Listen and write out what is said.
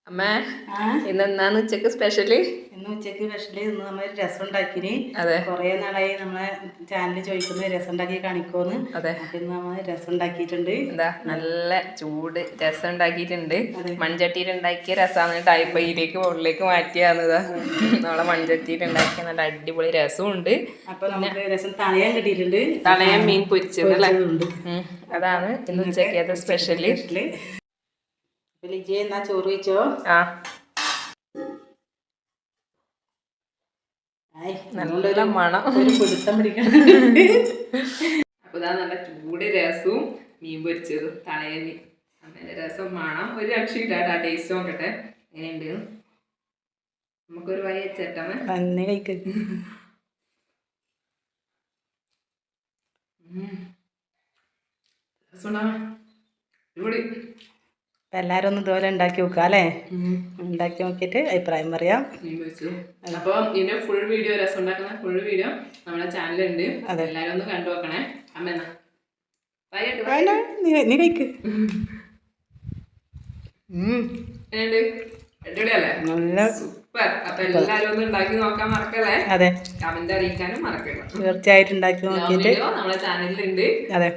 അമ്മേ ഇന്നെന്താന്ന് ഉച്ചക്ക് സ്പെഷ്യല്? ഇന്ന് ഉച്ചക്ക് സ്പെഷ്യല് ഇന്ന് നമ്മൾ രസം ഉണ്ടാക്കിന്. അതെ, കുറേ നാളായി നമ്മളെ ചാനൽ ചോദിക്കുന്നത് രസം ഉണ്ടാക്കി കാണിക്കോന്ന്. അതെ. അപ്പൊ ഇന്ന് നമ്മൾ രസം ഉണ്ടാക്കിയിട്ടുണ്ട്. എന്താ നല്ല ചൂട് രസം ഉണ്ടാക്കിയിട്ടുണ്ട്. മൺചട്ടിയിൽ ഉണ്ടാക്കിയ രസമാണ് ടൈപ്പ് ഇതിലേക്ക് മുകളിലേക്ക് മാറ്റിയാന്നതാ. നമ്മളെ മൺചട്ടിയിൽ ഉണ്ടാക്കിയ നല്ല അടിപൊളി രസമുണ്ട്. അപ്പൊ നമുക്ക് രസം തളയാൻ കിട്ടിയിട്ടുണ്ട്. തളയൻ മീൻ പൊരിച്ചത് അല്ലേ? അതാണ് ഇന്ന് ഉച്ചക്കത്തെ സ്പെഷ്യല്. ലിജി എന്നാ ചോറ് വെച്ചോ? ആ, നല്ല മണം, ഒരു പിടുത്തം പിടിക്കണം. അപ്പൊ ഇതാ നല്ല ചൂട് രസവും മീൻ പൊരിച്ചതും തളയൻ മീൻ. അങ്ങനെ രസം മണം ഒരു രക്ഷയില്ല. ടേസ്റ്റ് നോക്കട്ടെ എങ്ങനെയുണ്ട്. നമുക്കൊരു വഴി വെച്ചേട്ടാമേ തന്നെ കഴിക്ക്. എല്ലാരും ഒന്ന് ഇതുപോലെ ഉണ്ടാക്കി നോക്കാം അല്ലേ? ഉണ്ടാക്കി നോക്കിയിട്ട് അഭിപ്രായം പറയാം. അപ്പൊ ഇതിന്റെ ഫുൾ വീഡിയോ രസം ഉണ്ടാക്കുന്ന ഫുൾ വീഡിയോ നമ്മുടെ ചാനലുണ്ട്. എല്ലാരും ഒന്ന് കണ്ടു നോക്കണേ. അമ്മ എന്നാ നീ കഴിക്ക്. അടിപൊളിയല്ലേ? നല്ല സൂപ്പർ. അപ്പൊ എല്ലാരും ഒന്ന് ഉണ്ടാക്കി നോക്കാൻ മറക്കല്ലേ? അതെ, കമന്റ് അറിയിക്കാനും മറക്കല്ല. തീർച്ചയായിട്ടും ഉണ്ടാക്കി നോക്കിയിട്ട് നമ്മളെ ചാനലിലുണ്ട്. അതെ.